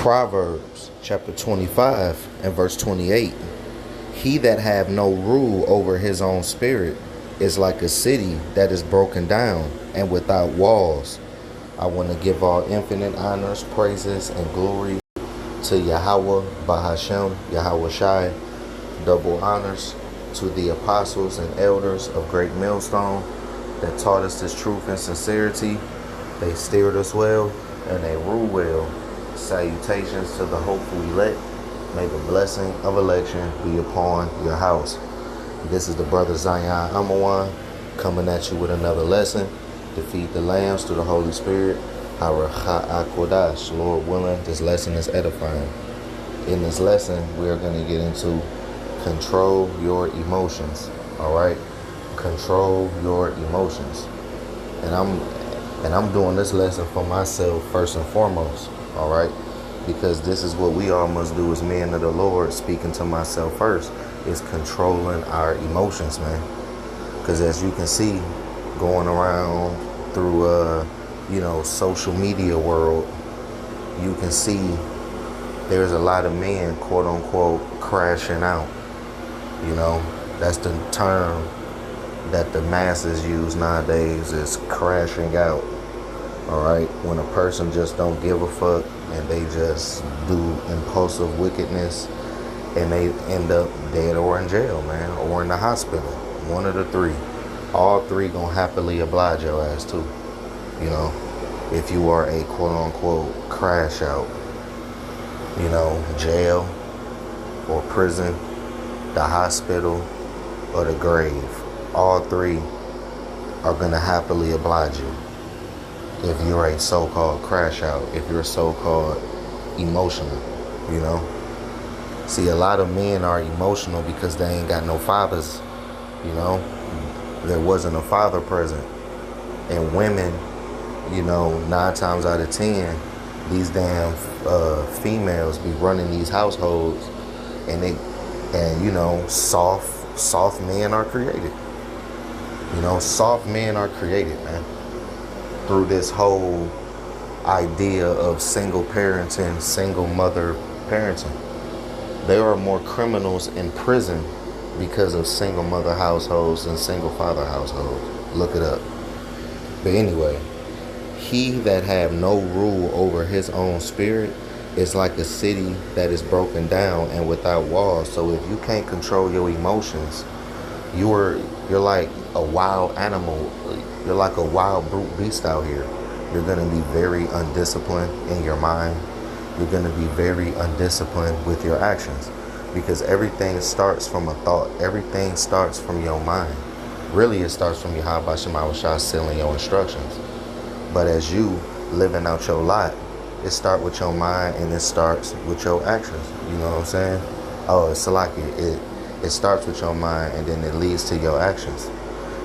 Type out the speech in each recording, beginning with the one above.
Proverbs chapter 25 and verse 28. He that have no rule over his own spirit is like a city that is broken down and without walls. I want to give all infinite honors, praises, and glory to Yahweh Bahashem, Yahweh Shai. Double honors to the apostles and elders of Great Millstone that taught us this truth and sincerity. They steered us well and they rule well. Salutations to the hopeful elect. May the blessing of election be upon your house. This is the brother Zion Amawan coming at you with another lesson. Defeat the lambs through the Holy Spirit. Haracha Akodash. Lord willing, this lesson is edifying. In this lesson, we are going to get into control your emotions. All right, control your emotions. And I'm doing this lesson for myself first and foremost. All right, because this is what we all must do as men of the Lord. Speaking to myself first is controlling our emotions, man. Because as you can see, going around through social media world, you can see there's a lot of men, quote unquote, crashing out. That's the term that the masses use nowadays, is crashing out. All right, when a person just don't give a fuck and they just do impulsive wickedness and they end up dead or in jail, man, or in the hospital. One of the three. All three gonna happily oblige your ass too. If you are a quote unquote crash out, jail or prison, the hospital or the grave. All three are gonna happily oblige you. If you're a so-called crash out, if you're so-called emotional, See, a lot of men are emotional because they ain't got no fathers, There wasn't a father present. And women, 9 times out of 10, these damn females be running these households, and soft men are created. Soft men are created, man. Through this whole idea of single parenting, single mother parenting. There are more criminals in prison because of single mother households than single father households. Look it up. But anyway, he that have no rule over his own spirit is like a city that is broken down and without walls. So if you can't control your emotions, you're like a wild animal. You're like a wild brute beast out here. You're going to be very undisciplined in your mind. You're going to be very undisciplined with your actions, because everything starts from a thought. Everything starts from your mind. Really, it starts from Yahweh Shema Shah sealing your instructions. But as you living out your life, it starts with your mind and it starts with your actions. You know what I'm saying? Oh, it's like it starts with your mind and then it leads to your actions.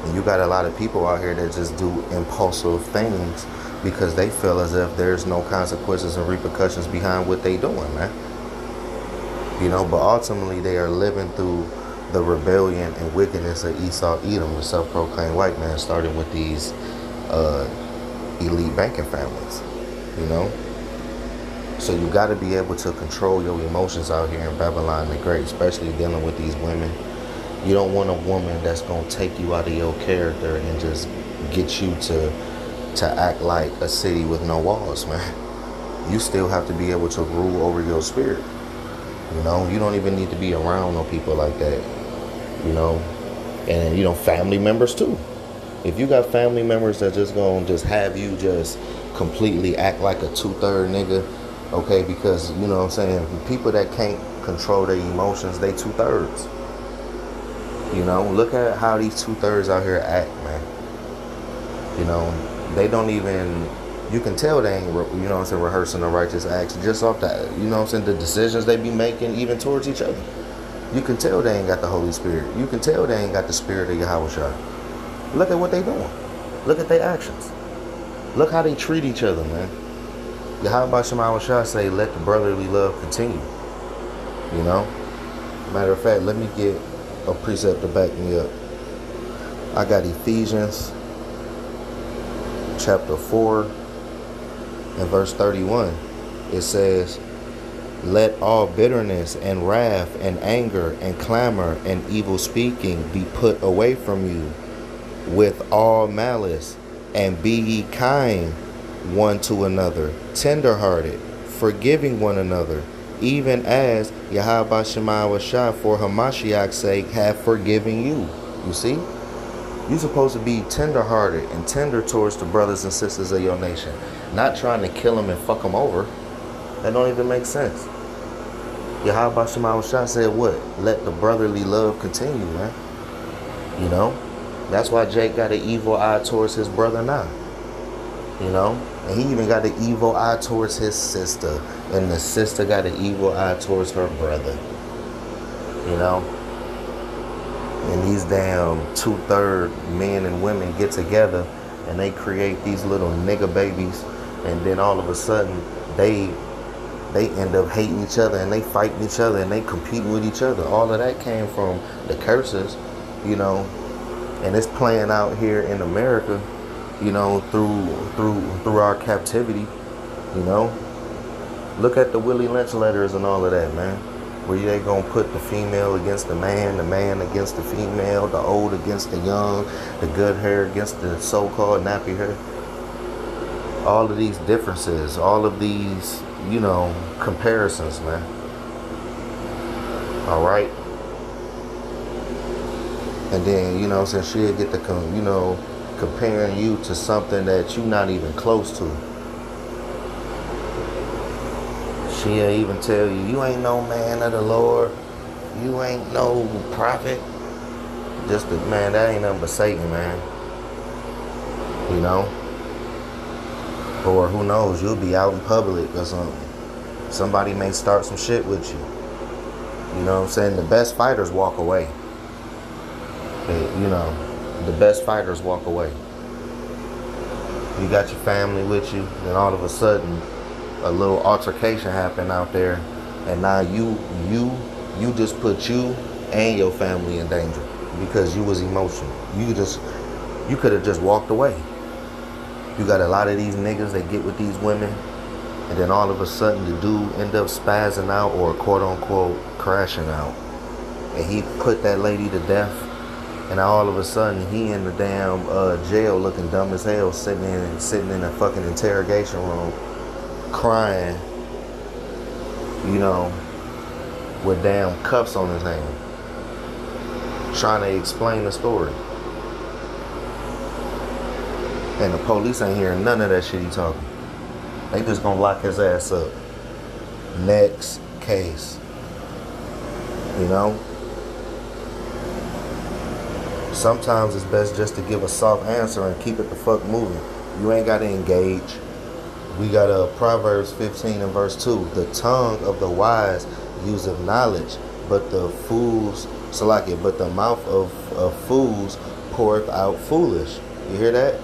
And you got a lot of people out here that just do impulsive things because they feel as if there's no consequences and repercussions behind what they doing, man. But ultimately they are living through the rebellion and wickedness of Esau Edom, the self-proclaimed white man, starting with these elite banking families, So you got to be able to control your emotions out here in Babylon the Great, especially dealing with these women. You don't want a woman that's going to take you out of your character and just get you to act like a city with no walls, man. You still have to be able to rule over your spirit. You don't even need to be around no people like that. And family members too. If you got family members that just gonna just have you just completely act like a 2/3 nigga, okay, because people that can't control their emotions, they 2/3. Look at how these 2/3 out here act, man. They don't even, you can tell they ain't, rehearsing the righteous acts just off that, the decisions they be making even towards each other. You can tell they ain't got the Holy Spirit. You can tell they ain't got the spirit of Yahweh Shai. Look at what they doing. Look at their actions. Look how they treat each other, man. Yahweh Shema Shai say, let the brotherly love continue. Matter of fact, let me get a precept to back me up. I got Ephesians chapter 4 and verse 31. It says, Let all bitterness and wrath and anger and clamor and evil speaking be put away from you with all malice, and be ye kind one to another, tender-hearted, forgiving one another, even as Yahweh Shema Shah for Hamashiach's sake have forgiven you. You see? You're supposed to be tender-hearted and tender towards the brothers and sisters of your nation. Not trying to kill them and fuck them over. That don't even make sense. Yahweh Shema Shah said what? Let the brotherly love continue, man. You know? That's why Jake got an evil eye towards his brother now. You know? And he even got an evil eye towards his sister. And the sister got an evil eye towards her brother. You know? And these damn 2/3 men and women get together and they create these little nigga babies, and then all of a sudden they end up hating each other and they fighting each other and they competing with each other. All of that came from the curses, you know, and it's playing out here in America, you know, through our captivity, you know. Look at the Willie Lynch letters and all of that, man. Where they gonna put the female against the man against the female, the old against the young, the good hair against the so-called nappy hair. All of these differences, all of these, you know, comparisons, man. All right. And then, you know, since she'll get the, you know, comparing you to something that you're not even close to. She'll even tell you, you ain't no man of the Lord. You ain't no prophet. Just the, man, that ain't nothing but Satan, man. You know? Or who knows, you'll be out in public or something. Somebody may start some shit with you. You know what I'm saying? The best fighters walk away. You know, the best fighters walk away. You got your family with you, then all of a sudden a little altercation happened out there, and now you just put you and your family in danger because you was emotional. You could have just walked away. You got a lot of these niggas that get with these women, and then all of a sudden the dude end up spazzing out or quote unquote crashing out, and he put that lady to death, and all of a sudden he in the damn jail looking dumb as hell, sitting in a fucking interrogation room, crying, you know, with damn cuffs on his hand, trying to explain the story. And the police ain't hearing none of that shit he talking. They just gonna lock his ass up. Next case. You know? Sometimes it's best just to give a soft answer and keep it the fuck moving. You ain't gotta engage. We got Proverbs 15 and verse 2. The tongue of the wise useth knowledge, but the mouth of fools poureth out foolish. You hear that?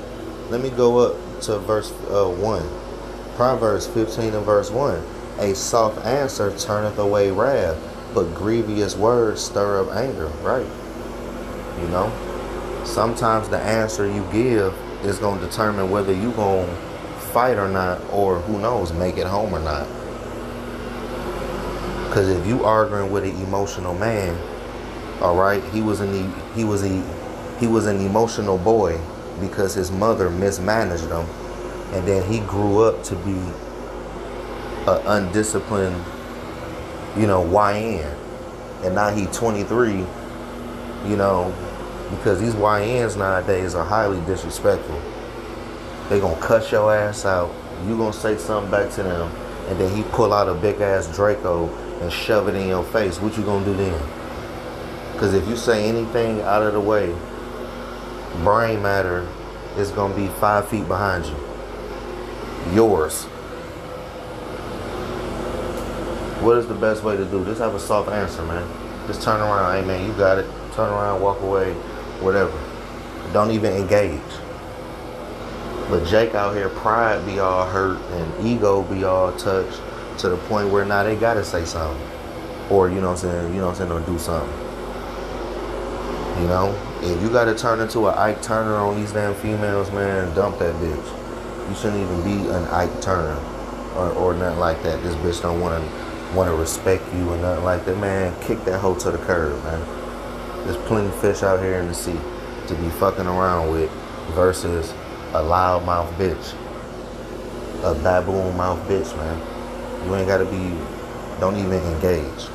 Let me go up to verse 1. Proverbs 15 and verse 1. A soft answer turneth away wrath, but grievous words stir up anger. Right? You know? Sometimes the answer you give is going to determine whether you going to fight or not, or who knows, make it home or not. Because if you arguing with an emotional man, all right, he was an emotional boy because his mother mismanaged him, and then he grew up to be an undisciplined, you know, YN, and now he 23, you know, because these YNs nowadays are highly disrespectful. They gonna cuss your ass out, you gonna say something back to them, and then he pull out a big ass Draco and shove it in your face. What you gonna do then? Because if you say anything out of the way, brain matter is gonna be 5 feet behind you. Yours. What is the best way to do? Just have a soft answer, man. Just turn around. Hey, man, you got it. Turn around, walk away, whatever. Don't even engage. But Jake out here, pride be all hurt and ego be all touched to the point where now they gotta say something. Or, you know what I'm saying, or do something. You know? If you gotta turn into an Ike Turner on these damn females, man, dump that bitch. You shouldn't even be an Ike Turner or nothing like that. This bitch don't wanna want to respect you and nothing like that, man, kick that hoe to the curb, man. There's plenty of fish out here in the sea to be fucking around with versus a loudmouth bitch, a baboon mouth bitch, man. You ain't gotta be, don't even engage.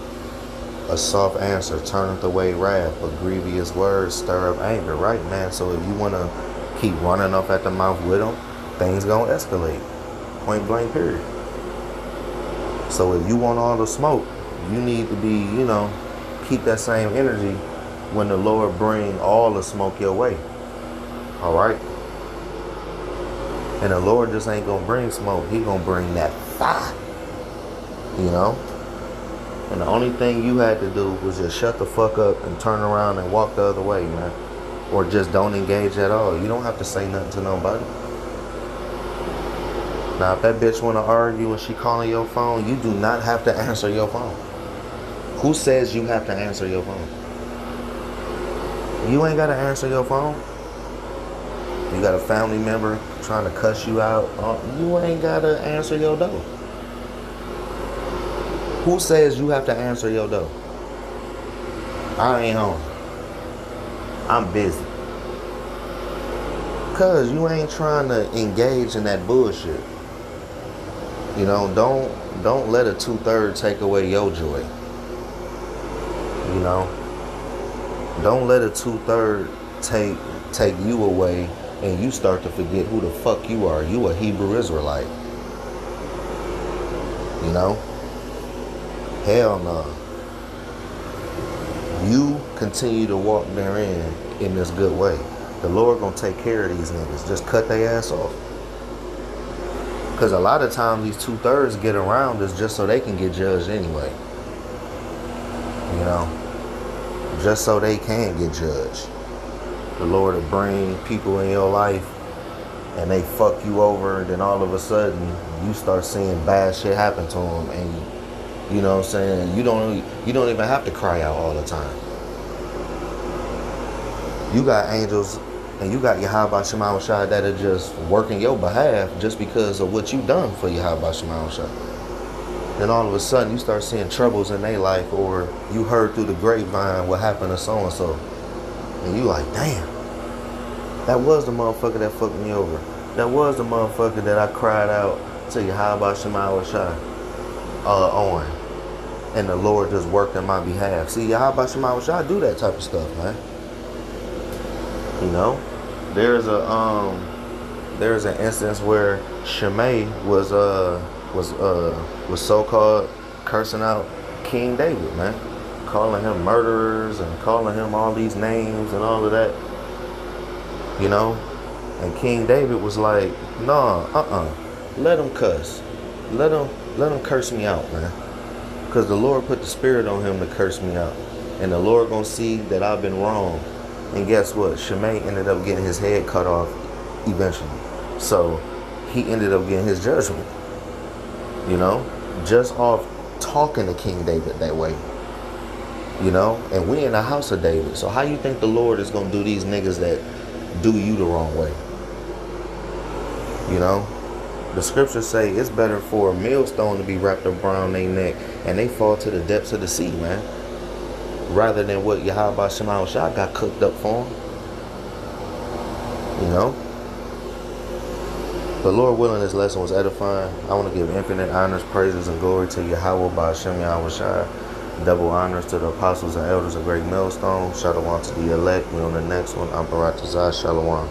A soft answer turneth away wrath, but grievous words stir up anger, right, man? So if you wanna keep running off at the mouth with them, things gonna escalate. Point blank, period. So if you want all the smoke, you need to be, keep that same energy when the Lord bring all the smoke your way. All right? And the Lord just ain't gonna bring smoke. He gonna bring that fire. And the only thing you had to do was just shut the fuck up and turn around and walk the other way, man. Or just don't engage at all. You don't have to say nothing to nobody. Now, if that bitch want to argue and she calling your phone, you do not have to answer your phone. Who says you have to answer your phone? You ain't got to answer your phone. You got a family member trying to cuss you out. You ain't got to answer your door. Who says you have to answer your door? I ain't home. I'm busy. Cause you ain't trying to engage in that bullshit. Don't let a 2/3 take away your joy. Don't let a 2/3 take you away and you start to forget who the fuck you are. You a Hebrew Israelite. Hell no. You continue to walk therein in this good way. The Lord gonna take care of these niggas. Just cut their ass off. Because a lot of times these 2/3 get around us just so they can get judged anyway. Just so they can get judged. The Lord will bring people in your life and they fuck you over, and then all of a sudden you start seeing bad shit happen to them, and you know what I'm saying, you don't even have to cry out all the time. You got angels and you got Yahweh Shema Shai that are just working your behalf just because of what you done for Yahweh Shema Shai. Then all of a sudden you start seeing troubles in their life, or you heard through the grapevine what happened to so and so, and you like, damn, that was the motherfucker that fucked me over. That was the motherfucker that I cried out to Yahweh Shema Shai on, and the Lord just worked on my behalf. See, Yahweh Shema Shai do that type of stuff, man. There's an instance where Shimei was so-called cursing out King David, man, calling him murderers and calling him all these names and all of that, and King David was like, nah, let him cuss, let him curse me out, man, because the Lord put the spirit on him to curse me out, and the Lord gonna see that I've been wrong. And guess what? Shimei ended up getting his head cut off eventually. So he ended up getting his judgment, just off talking to King David that way, and we in the house of David. So how you think the Lord is going to do these niggas that do you the wrong way? The scriptures say it's better for a millstone to be wrapped around their neck and they fall to the depths of the sea, man, rather than what Yahweh Shema Shai got cooked up for him. But Lord willing, this lesson was edifying. I want to give infinite honors, praises, and glory to Yahweh Ba'ashem Yahweh Shai. Double honors to the apostles and elders of Great Millstone. Shalom to the elect. We on the next one. I'm Barat Tazah. Shalom.